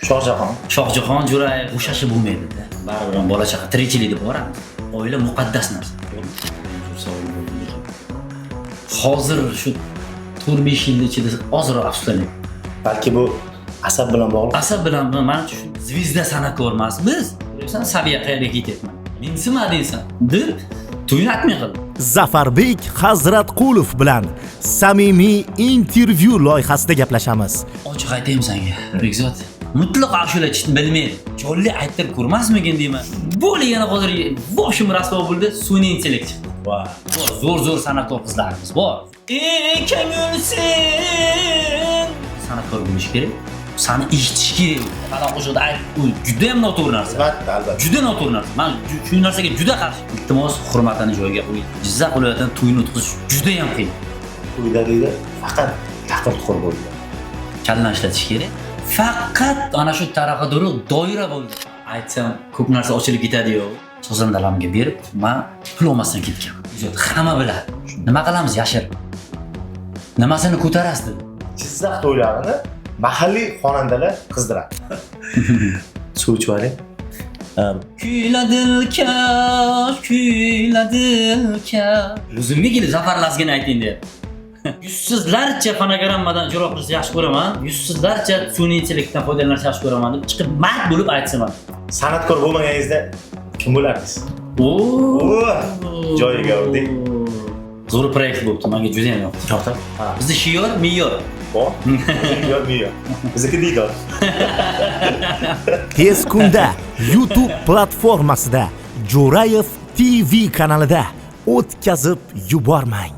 Shohjahon Jo'rayev o'shashi bo'lmaydi-da. Baribir bola chaqa tirikchilikda boramiz. Oila muqaddas narsa. Hozir shu 4-5 yil ichida ozroq afsuslanyapman. Balki bu asab bilan bog'liq. Asab bilan mana shu zvezda san'atkor emasmiz. Sen saviya qayerga ketyapman? Mensima deysan. Deb to'yni aytmay qil. Zafarbek Hazratqulov bilan samimiy intervyu loyihasida gaplashamiz. Ochiq aytaymi senga, Bekzod. Mutlaqo ashula aytishni bilmaydi. Jonli aytib ko'rmasmikin deyman. Bo'li yana hozir boshim rasvo bo'ldi, sun'iy intellekt chiqdi. Va zo'r san'atkor qizlarimiz bor. Ko'ngilsin. San'atkor bo'lish kerak. Seni eshitish kerak. Mana o'shada u juda ham noto'g'ri narsa. Albatta. Juda noto'g'ri narsa. Men shu narsaga juda qarshi. Iltimos, hurmatini joyiga qo'ying. Jizzax viloyatidan to'yni o'tkazish juda ham qiyin. To'yda deydi, faqat taqir-tuqir bo'ldi. Kallan ishlatish kerak. Faqat ana shu taraqadori doira bo'ldi. Aytsam, ko'p narsa ochilib ketadi-yu. Sozandalamga berib, men pul olmasdan ketgan. Hamma biladi. Nima qilamiz yashirib? Nimasini ko'tarasiz dedi. Jizzax to'ylarini mahalliy xonandalar qizdiradi. Suv ichib oling. Kuyladilka. O'zimga kelib zafarlasgani ayting deb. Yuzsizlarcha fonogrammadan ijro qilishni yaxshi ko'raman. Yuzsizlarcha sun'iy intellektdan foydalanishni yaxshi ko'raman deb chiqib mard bo'lib aytsam. San'atkor bo'lmaganingizda kim bo'lardingiz? Joyiga urdik. Zo'r proyekt bo'ldi. Menga juda ham yoqdi. Yo'qmi? Ha. Bizda shior, me'yor. Bor. Me'yor. Bizniki diydor. Tez kunda YouTube platformasida Jo'rayev TV kanalida o'tkazib yubormang.